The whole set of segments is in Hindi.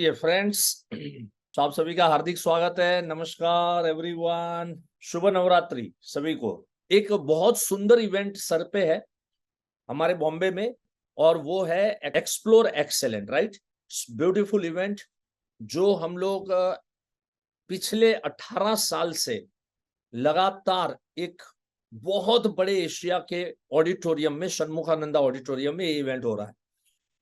डियर फ्रेंड्स, तो आप सभी का हार्दिक स्वागत है। नमस्कार एवरीवन, शुभ नवरात्रि सभी को। एक बहुत सुंदर इवेंट सर पे है हमारे बॉम्बे में, और वो है explore excellent, right. Beautiful event जो हम लोग पिछले 18 साल से लगातार एक बहुत बड़े एशिया के ऑडिटोरियम में, षणमुखानंदा ऑडिटोरियम में ये इवेंट हो रहा है।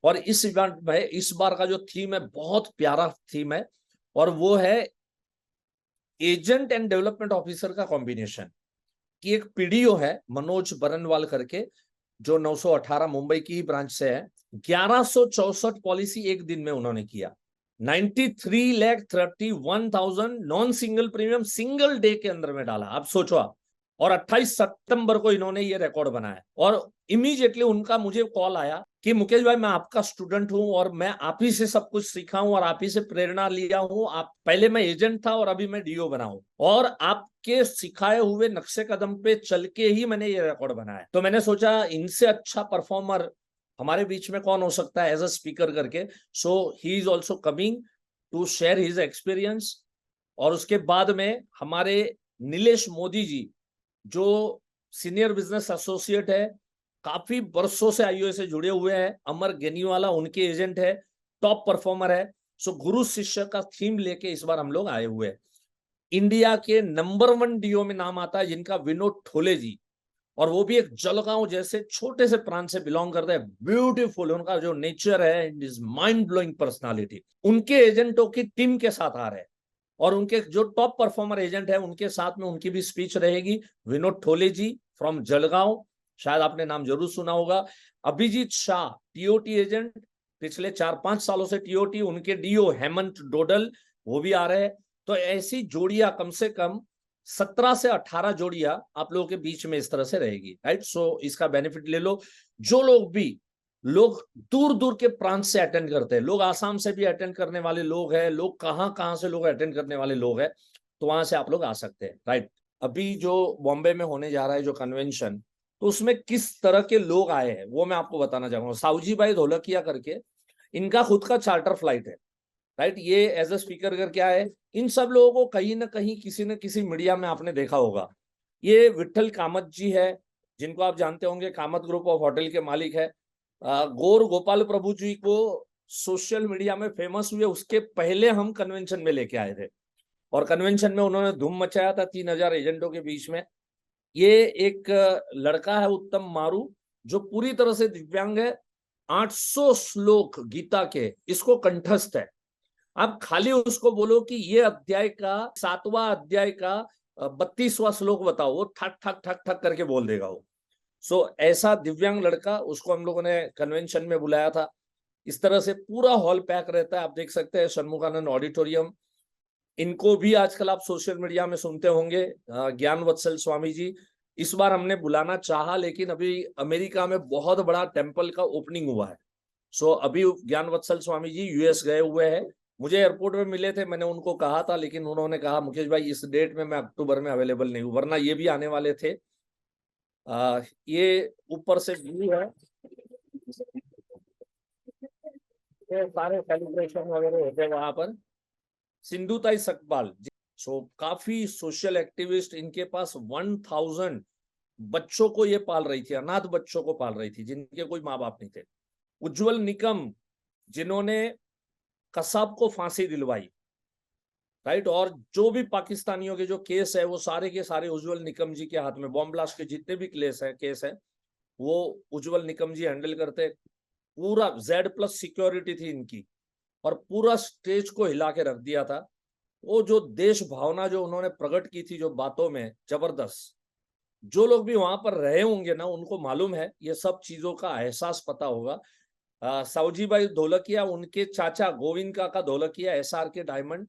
और इस इवेंट में इस बार का जो थीम है बहुत प्यारा थीम है, और वो है एजेंट एंड डेवलपमेंट ऑफिसर का कॉम्बिनेशन। की एक पीडीओ है मनोज बरनवाल करके, जो 918 मुंबई की ही ब्रांच से है। 1164 पॉलिसी एक दिन में उन्होंने किया। 93,31,000 non single premium single day के अंदर में डाला। आप सोचो आप। और 28 सितंबर को इन्होंने ये रिकॉर्ड बनाया, और इमीडिएटली उनका मुझे कॉल आया कि मुकेश भाई, मैं आपका स्टूडेंट हूं और मैं आप ही से सब कुछ सीखा हूं और आप ही से प्रेरणा लिया हूं। आप पहले मैं एजेंट था और अभी मैं डीओ बना हूं, और आपके सिखाए हुए नक्शे कदम पे चल के ही मैंने ये रिकॉर्ड बनाया। तो मैंने सोचा इनसे अच्छा परफॉर्मर हमारे बीच में कौन हो सकता है एज अ स्पीकर करके। So he is also coming to share his experience. और उसके बाद में हमारे नीलेश मोदी जी, जो सीनियर बिजनेस एसोसिएट है, काफी वर्षों से आईओए से जुड़े हुए हैं, अमर गेनीवाला उनके एजेंट है, टॉप परफॉर्मर है। सो गुरु शिष्य का थीम लेके इस बार हम लोग आए हुए हैं। इंडिया के नंबर 1 डीओ में नाम आता है जिनका विनोद ठोले जी, और वो भी एक जलगांव जैसे छोटे से प्रांत से बिलोंग करते हैं। ब्यूटीफुल उनका जो नेचर है, इज माइंड ब्लोइंग पर्सनालिटी। उनके एजेंटों की टीम के साथ आ रहे हैं, और उनके जो टॉप परफॉर्मर एजेंट है उनके साथ में उनकी भी स्पीच रहेगी। विनोद ठोले जी फ्रॉम जलगांव, शायद आपने नाम जरूर सुना होगा। अभिजीत शाह टीओटी एजेंट, पिछले 4-5 सालों से टीओटी। उनके डीओ हेमंत डोडल, वो भी आ रहे हैं। तो ऐसी जोड़ियां कम से कम 17 से 18 जोड़ियां आप लोगों के बीच में इस तरह से रहेगी, राइट। सो इसका बेनिफिट ले लो। जो लोग दूर दूर के प्रांत से अटेंड करते हैं, लोग आसाम से भी अटेंड करने वाले लोग हैं, लोग कहाँ कहाँ से लोग अटेंड करने वाले लोग हैं, तो वहां से आप लोग आ सकते हैं, राइट। अभी जो बॉम्बे में होने जा रहा है जो कन्वेंशन, तो उसमें किस तरह के लोग आए हैं वो मैं आपको बताना चाहूंगा। साउजी भाई धोलकिया करके, इनका खुद का चार्टर फ्लाइट है, राइट। ये एज अ स्पीकर करके आए हैं। इन सब लोगों को कहीं ना कहीं किसी न किसी मीडिया में आपने देखा होगा। ये विठल कामत जी है, जिनको आप जानते होंगे, कामत ग्रुप ऑफ होटल के मालिक है। गौर गोपाल प्रभु जी को सोशल मीडिया में फेमस हुए उसके पहले हम कन्वेंशन में लेके आए थे, और कन्वेंशन में उन्होंने धूम मचाया था 3,000 एजेंटों के बीच में। ये एक लड़का है उत्तम मारू, जो पूरी तरह से दिव्यांग है। 800 श्लोक गीता के इसको कंठस्थ है। आप खाली उसको बोलो कि ये अध्याय का 7वां अध्याय का 32वां श्लोक बताओ, वो ठक ठक ठक ठक करके बोल देगा वो। सो ऐसा दिव्यांग लड़का, उसको हम लोगों ने कन्वेंशन में बुलाया था। इस तरह से पूरा हॉल पैक रहता है। आप देख सकते हैं षणमुखानंद ऑडिटोरियम। इनको भी आजकल आप सोशल मीडिया में सुनते होंगे, ज्ञान वत्सल स्वामी जी। इस बार हमने बुलाना चाहा, लेकिन अभी अमेरिका में बहुत बड़ा टेम्पल का ओपनिंग हुआ है। सो अभी ज्ञान वत्सल स्वामी जी यूएस गए हुए हैं। मुझे एयरपोर्ट में मिले थे, मैंने उनको कहा था, लेकिन उन्होंने कहा मुकेश भाई इस डेट में मैं अक्टूबर में अवेलेबल नहीं हूँ, वरना ये भी आने वाले थे। ये ऊपर से व्यू है, ये सारे सेलिब्रेशन वगैरह होते हैं वहां पर। सिंधुताई सकपाल, सो काफी सोशल एक्टिविस्ट, इनके पास 1000 बच्चों को ये पाल रही थी, अनाथ बच्चों को पाल रही थी जिनके कोई माँ बाप नहीं थे। उज्जवल निकम, जिन्होंने कसाब को फांसी दिलवाई, राइट। और जो भी पाकिस्तानियों के जो केस है वो सारे के सारे उज्जवल निकम जी के हाथ में, बॉम्ब ब्लास्ट के जितने भी केस है वो उज्जवल निकम जी हैंडल करते। पूरा Z+ सिक्योरिटी थी इनकी, और पूरा स्टेज को हिला के रख दिया था। वो जो देश भावना जो उन्होंने प्रकट की थी जो बातों में, जबरदस्त। जो लोग भी वहां पर रहे होंगे ना, उनको मालूम है, ये सब चीजों का एहसास पता होगा। साउजी भाई धोलकिया, उनके चाचा गोविंद का धोलकिया SRK डायमंड,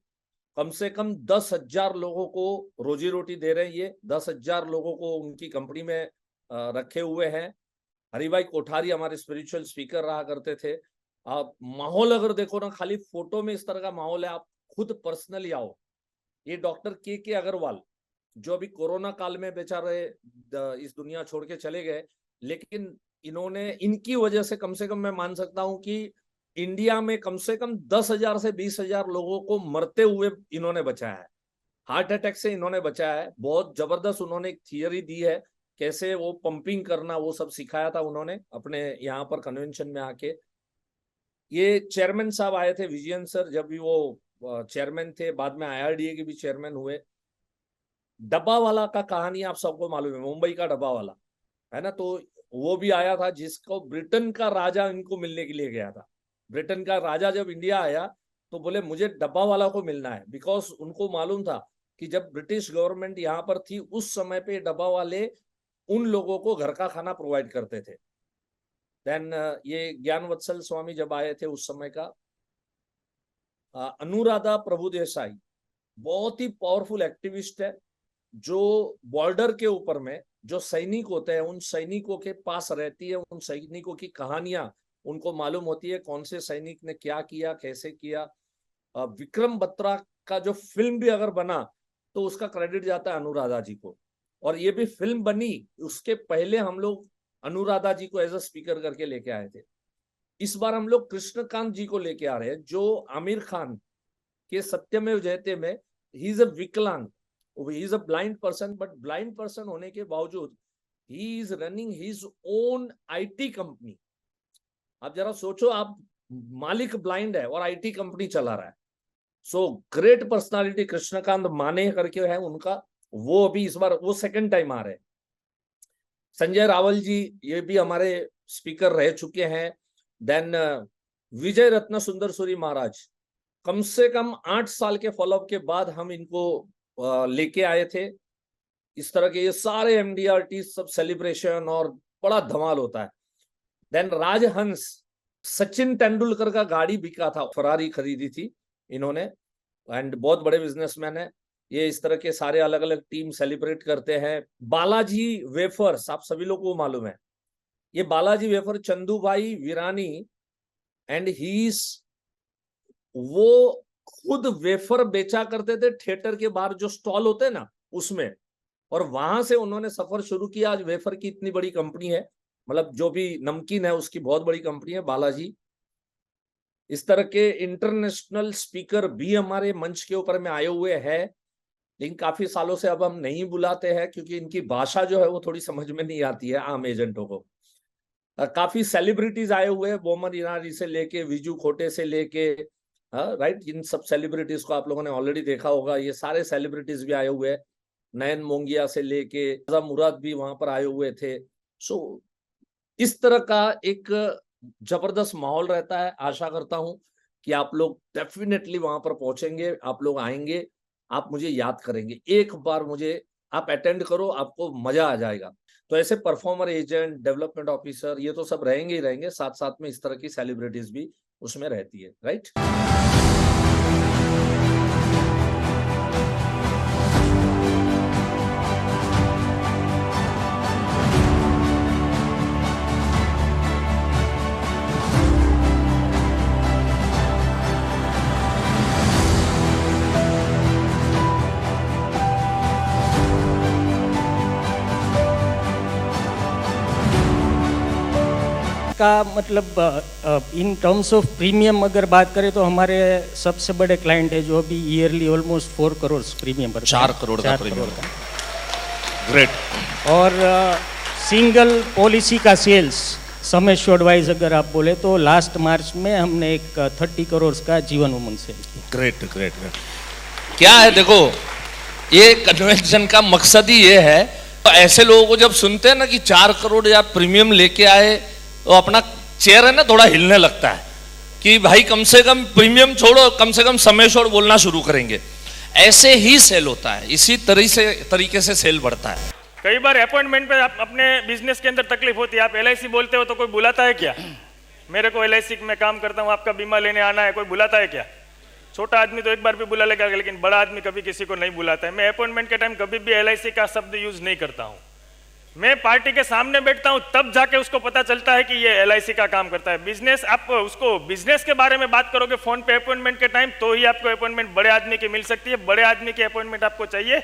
कम से कम 10,000 लोगों को रोजी रोटी दे रहे हैं। ये 10,000 लोगों को उनकी कंपनी में रखे हुए हैं। हरिभाई कोठारी हमारे स्पिरिचुअल स्पीकर रहा करते थे। आप माहौल अगर देखो ना, खाली फोटो में इस तरह का माहौल है, आप खुद पर्सनली आओ। ये डॉक्टर के अग्रवाल, जो अभी कोरोना काल में बेचारे इस दुनिया छोड़ के चले गए, लेकिन इन्होंने, इनकी वजह से कम मैं मान सकता हूं कि इंडिया में कम से कम 10,000 से 20,000 लोगों को मरते हुए इन्होंने बचाया है, हार्ट अटैक से इन्होंने बचाया है। बहुत जबरदस्त उन्होंने एक थियरी दी है, कैसे वो पंपिंग करना, वो सब सिखाया था उन्होंने अपने यहाँ पर कन्वेंशन में आके। ये चेयरमैन साहब आए थे, विजयन सर, जब भी वो चेयरमैन थे, बाद में IRDA के भी चेयरमैन हुए। डब्बा वाला का कहानी आप सबको मालूम है, मुंबई का डब्बा वाला है ना, तो वो भी आया था, जिसको ब्रिटेन का राजा इनको मिलने के लिए गया था। ब्रिटेन का राजा जब इंडिया आया तो बोले मुझे डब्बा वाला को मिलना है, बिकॉज उनको मालूम था कि जब ब्रिटिश गवर्नमेंट यहाँ पर थी उस समय पे डब्बा वाले उन लोगों को घर का खाना प्रोवाइड करते थे। देन ये ज्ञान वत्सल स्वामी जब आए थे उस समय का, अनुराधा प्रभुदेसाई बहुत ही पावरफुल एक्टिविस्ट है, जो बॉर्डर के ऊपर में जो सैनिक होते हैं उन सैनिकों के पास रहती है, उन सैनिकों की कहानियां उनको मालूम होती है, कौन से सैनिक ने क्या किया, कैसे किया। विक्रम बत्रा का जो फिल्म भी अगर बना तो उसका क्रेडिट जाता है अनुराधा जी को। और ये भी फिल्म बनी, उसके पहले हम लोग अनुराधा जी को एज अ स्पीकर करके लेके आए थे। इस बार हम लोग कृष्णकांत जी को लेके आ रहे हैं, जो आमिर खान के सत्यमेव जयते में ही इज अ विकलांग, he is a blind person, but blind person होने के बावजूद he is running his own IT company. आप जरा सोचो, आप मालिक ब्लाइंड है और IT कंपनी चला रहा है। सो ग्रेट पर्सनालिटी कृष्णकांत माने करके है उनका, वो अभी इस बार वो सेकंड टाइम आ रहे हैं। संजय रावल जी ये भी हमारे स्पीकर रह चुके हैं। देन विजय रत्न सुंदर सूरी महाराज, कम से कम 8 साल के फॉलोअप के बाद हम इनको लेके आए थे। इस तरह के ये सारे MDRT सब सेलिब्रेशन और बड़ा धमाल होता है। देन राजहंस, सचिन तेंदुलकर का गाड़ी बिका था, फरारी खरीदी थी इन्होंने, एंड बहुत बड़े बिजनेसमैन है ये। इस तरह के सारे अलग अलग टीम सेलिब्रेट करते हैं। बालाजी वेफर्स, आप सभी लोगों को मालूम है, ये बालाजी वेफर चंदू भाई वीरानी एंड हीस, वो खुद वेफर बेचा करते थे थिएटर के बाहर जो स्टॉल होते हैं ना उसमें, और वहां से उन्होंने सफर शुरू किया। आज वेफर की इतनी बड़ी कंपनी है, मतलब जो भी नमकीन है उसकी बहुत बड़ी कंपनी है बालाजी। इस तरह के इंटरनेशनल स्पीकर भी हमारे मंच के ऊपर में आए हुए हैं, लेकिन काफी सालों से अब हम नहीं बुलाते हैं क्योंकि इनकी भाषा जो है वो थोड़ी समझ में नहीं आती है आम एजेंटों को। काफी सेलिब्रिटीज आए हुए हैं, बोमन ईरानी से लेके विजू खोटे से लेके, राइट, इन सब सेलिब्रिटीज को आप लोगों ने ऑलरेडी देखा होगा। ये सारे सेलिब्रिटीज भी आए हुए हैं, नयन मोंगिया से लेके मुराद भी वहां पर आए हुए थे। सो इस तरह का एक जबरदस्त माहौल रहता है। आशा करता हूं कि आप लोग डेफिनेटली वहां पर पहुंचेंगे, आप लोग आएंगे, आप मुझे याद करेंगे। एक बार मुझे आप अटेंड करो, आपको मजा आ जाएगा। तो ऐसे परफॉर्मर, एजेंट, डेवलपमेंट ऑफिसर, ये तो सब रहेंगे ही रहेंगे, साथ साथ में इस तरह की सेलिब्रिटीज भी उसमें रहती है, राइट। का मतलब इन टर्म्स ऑफ प्रीमियम अगर बात करें तो हमारे सबसे बड़े क्लाइंट है जो अभी ईयरली ऑलमोस्ट 4 करोड़ प्रीमियम भरते हैं। 4 करोड़ का प्रीमियम का, ग्रेट। और सिंगल पॉलिसी का सेल्स सम एश्योर्ड वाइज अगर आप बोले तो लास्ट मार्च में हमने एक 30 करोड़ का जीवन उमंग सेल किया। Great great great. क्या है, देखो ये कन्वेंशन का मकसद ही ये है, तो ऐसे लोगों को जब सुनते हैं ना कि 4 करोड़ या प्रीमियम लेके आए, तो अपना चेयर है ना थोड़ा हिलने लगता है कि भाई कम से कम प्रीमियम छोड़ो, कम से कम समय छोड़ बोलना शुरू करेंगे। ऐसे ही सेल होता है, इसी तरीके से सेल बढ़ता है। कई बार अपॉइंटमेंट पे आप अपने बिजनेस के अंदर तकलीफ होती है, आप LIC बोलते हो तो कोई बुलाता है क्या? मेरे को LIC में काम करता हूँ, आपका बीमा लेने आना है, कोई बुलाता है क्या? छोटा आदमी तो एक बार भी बुला लेगा, लेकिन बड़ा आदमी कभी किसी को नहीं बुलाता है। मैं अपॉइंटमेंट के टाइम कभी भी LIC का शब्द यूज नहीं करता हूँ। मैं पार्टी के सामने बैठता हूं तब जाके उसको पता चलता है कि ये LIC का काम करता है। बिजनेस, आप उसको बिजनेस के बारे में बात करोगे फोन पे अपॉइंटमेंट के टाइम, तो ही आपको अपॉइंटमेंट बड़े आदमी की मिल सकती है। बड़े आदमी की अपॉइंटमेंट आपको चाहिए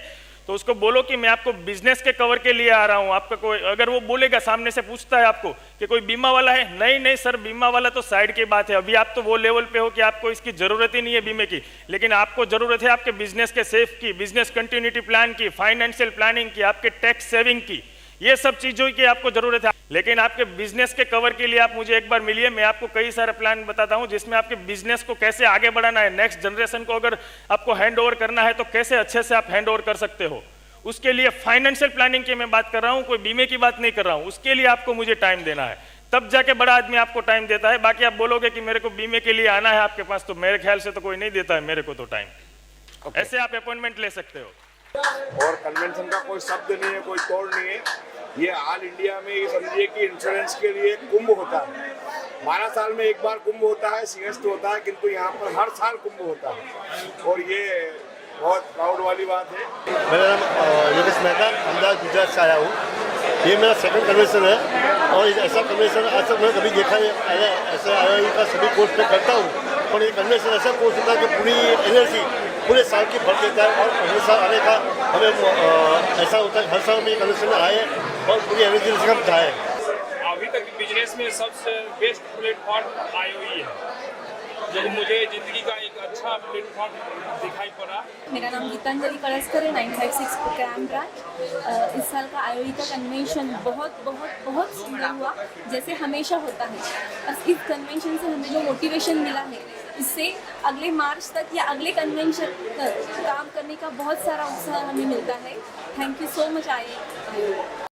तो उसको बोलो कि मैं आपको बिजनेस के कवर के लिए आ रहा हूं। आपका कोई अगर वो बोलेगा, सामने से पूछता है आपको कि कोई बीमा वाला है, नहीं नहीं सर बीमा वाला तो साइड की बात है, अभी आप तो वो लेवल पे हो कि आपको इसकी जरूरत ही नहीं है बीमे की, लेकिन आपको जरूरत है आपके बिजनेस के सेफ की, बिजनेस कंटिन्यूटी प्लान की, फाइनेंशियल प्लानिंग की, आपके टैक्स सेविंग की, ये सब चीजों की आपको जरूरत है। लेकिन आपके बिजनेस के कवर के लिए आप मुझे एक बार मिलिए, मैं आपको कई सारे प्लान बताता हूं जिसमें आपके बिजनेस को कैसे आगे बढ़ाना है, नेक्स्ट जनरेशन को अगर आपको हैंड ओवर करना है तो कैसे अच्छे से आप हैंड ओवर कर सकते हो। उसके लिए फाइनेंशियल प्लानिंग की मैं बात कर रहा हूं, कोई बीमे की बात नहीं कर रहा हूं। उसके लिए आपको मुझे टाइम देना है, तब जाके बड़ा आदमी आपको टाइम देता है। बाकी आप बोलोगे कि मेरे को बीमे के लिए आना है आपके पास, तो मेरे ख्याल से तो कोई नहीं देता है मेरे को तो टाइम। ऐसे आप अपॉइंटमेंट ले सकते हो। और कन्वेंशन का कोई शब्द नहीं है, कोई तोड़ नहीं है। ये ऑल इंडिया में ये समझिए कि इंश्योरेंस के लिए कुंभ होता है। 12 साल में एक बार कुंभ होता है, सिंहस्थ होता है, किंतु यहाँ पर हर साल कुंभ होता है और ये बहुत प्राउड वाली बात है। मेरा नाम योगेश मेहता, अहमदाबाद गुजरात से आया हूँ। ये मेरा सेकंड कन्वेंशन है और ऐसा कन्वेंशन आज तक मैंने कभी देखा नहीं। ऐसे IIE का सभी कोर्स में करता हूँ, पर ये कन्वेंशन ऐसा कोर्स होता है कि पूरी एनर्जी पूरे साल की भर देता है और अगले साल आने का हमें ऐसा होता है हर साल में कन्वेंशन में आए और पूरी एनर्जी से हम जाए। अभी तक बिजनेस में सबसे बेस्ट प्लेटफॉर्म IIE है, जो मुझे जिंदगी का एक अच्छा प्लेटफॉर्म दिखाई पड़ा। मेरा नाम गीतांजलि कलस्कर है, 956 क्रैम ब्रांच। इस साल का IIE का कन्वेंशन बहुत बहुत बहुत सुंदर हुआ, जैसे हमेशा होता है। बस इस कन्वेंशन से हमें जो मोटिवेशन मिला है, इससे अगले मार्च तक या अगले कन्वेंशन तक काम करने का बहुत सारा उत्साह हमें मिलता है। Thank you so much IIE।